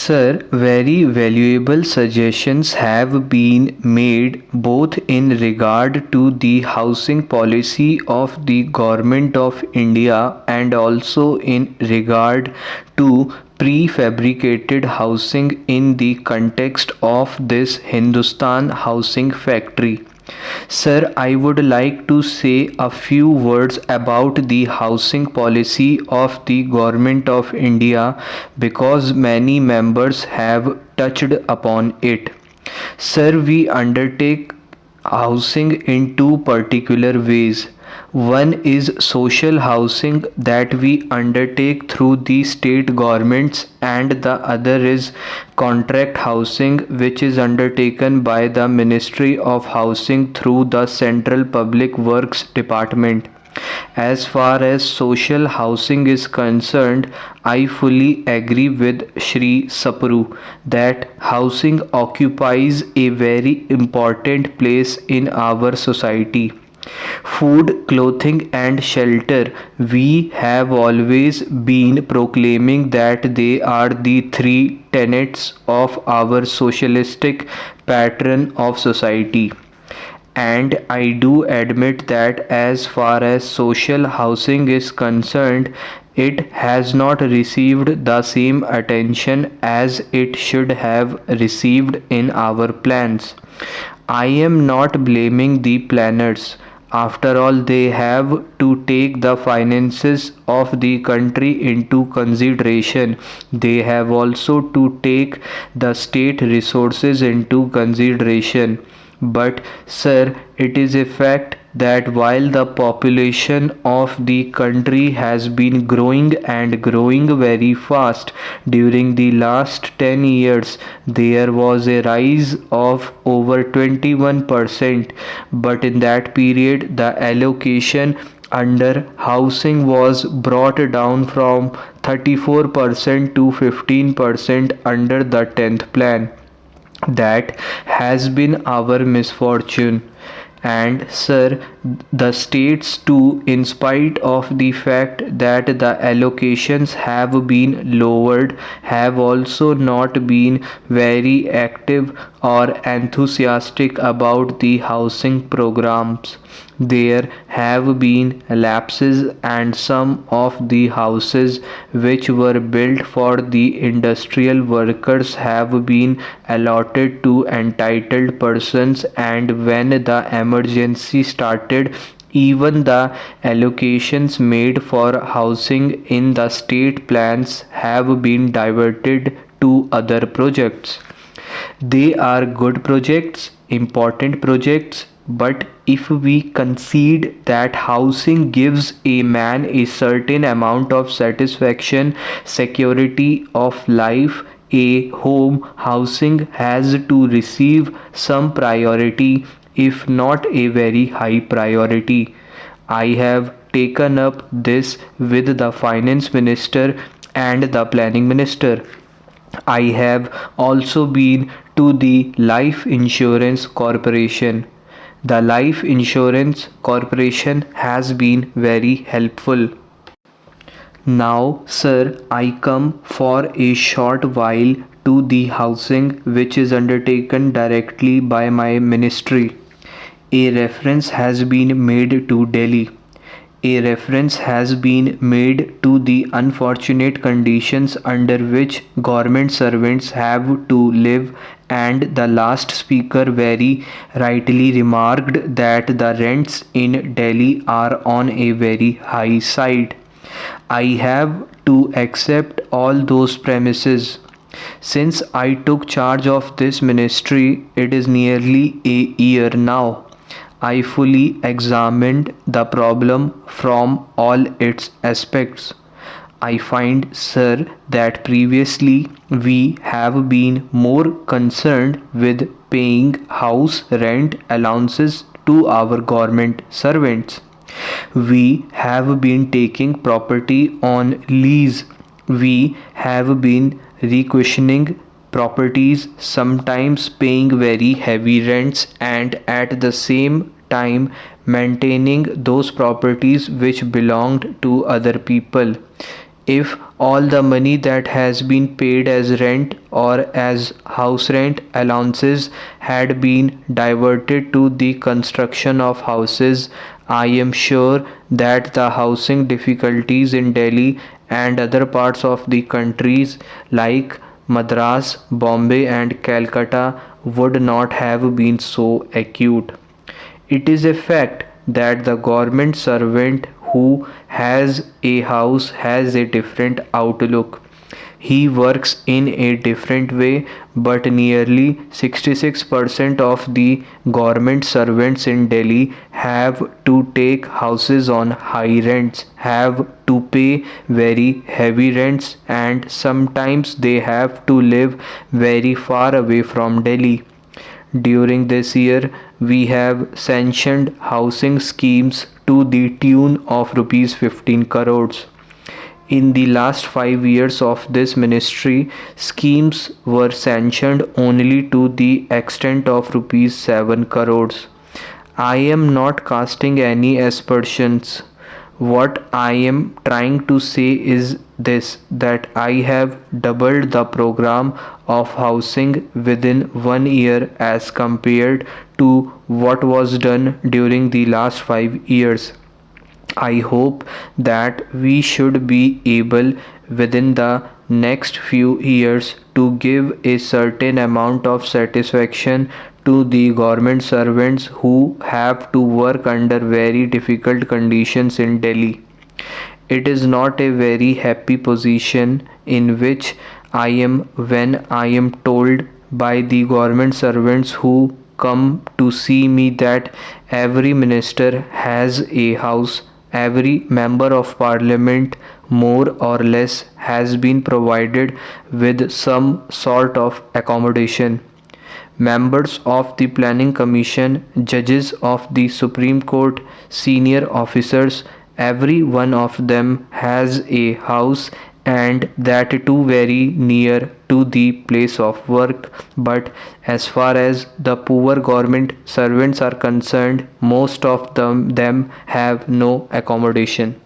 Sir, very valuable suggestions have been made both in regard to the housing policy of the Government of India and also in regard to prefabricated housing in the context of this Hindustan housing factory. Sir, I would like to say a few words about the housing policy of the Government of India because many members have touched upon it. Sir, we undertake housing in two particular ways. One is social housing that we undertake through the state governments, and the other is contract housing which is undertaken by the Ministry of Housing through the Central Public Works Department. As far as social housing is concerned, I fully agree with Shri Sapru that housing occupies a very important place in our society. Food, clothing, and shelter. We have always been proclaiming that they are the three tenets of our socialistic pattern of society. And I do admit that as far as social housing is concerned, it has not received the same attention as it should have received in our plans. I am not blaming the planners. After all, they have to take the finances of the country into consideration. They have also to take the state resources into consideration. But, sir, it is a fact that while the population of the country has been growing and growing very fast during the last 10 years, there was a rise of over 21%, but in that period the allocation under housing was brought down from 34% to 15% under the 10th plan. That has been our misfortune. And sir, the states too, in spite of the fact that the allocations have been lowered, have also not been very active or enthusiastic about the housing programs. There have been lapses, and some of the houses which were built for the industrial workers have been allotted to entitled persons, and when the emergency started, even the allocations made for housing in the state plans have been diverted to other projects. They are good projects, important projects, but if we concede that housing gives a man a certain amount of satisfaction, security of life, a home, housing has to receive some priority, if not a very high priority. I have taken up this with the finance minister and the planning minister. I have also been to the life insurance corporation. The life insurance corporation has been very helpful. Now, sir, I come for a short while to the housing which is undertaken directly by my ministry. A reference has been made to Delhi. A reference has been made to the unfortunate conditions under which government servants have to live, and the last speaker very rightly remarked that the rents in Delhi are on a very high side. I have to accept all those premises. Since I took charge of this ministry, it is nearly a year now. I fully examined the problem from all its aspects. I find, sir, that previously we have been more concerned with paying house rent allowances to our government servants. We have been taking property on lease. We have been requisitioning properties, sometimes paying very heavy rents, and at the same time maintaining those properties which belonged to other people. If all the money that has been paid as rent or as house rent allowances had been diverted to the construction of houses. I am sure that the housing difficulties in Delhi and other parts of the countries like Madras, Bombay, and Calcutta would not have been so acute. It is a fact that the government servant who has a house has a different outlook. He works in a different way, but nearly 66% of the government servants in Delhi have to take houses on high rents, have to pay very heavy rents, and sometimes they have to live very far away from Delhi. During this year, we have sanctioned housing schemes to the tune of rupees 15 crores. In the last 5 years of this ministry, schemes were sanctioned only to the extent of rupees 7 crores. I am not casting any aspersions. What I am trying to say is this, that I have doubled the program of housing within 1 year as compared to what was done during the last 5 years. I hope that we should be able within the next few years to give a certain amount of satisfaction to the government servants who have to work under very difficult conditions in Delhi. It is not a very happy position in which I am when I am told by the government servants who come to see me that every minister has a house, every member of parliament more or less has been provided with some sort of accommodation. Members of the Planning Commission, judges of the Supreme Court, senior officers, every one of them has a house, and that too very near to the place of work. But as far as the poor government servants are concerned, most of them have no accommodation.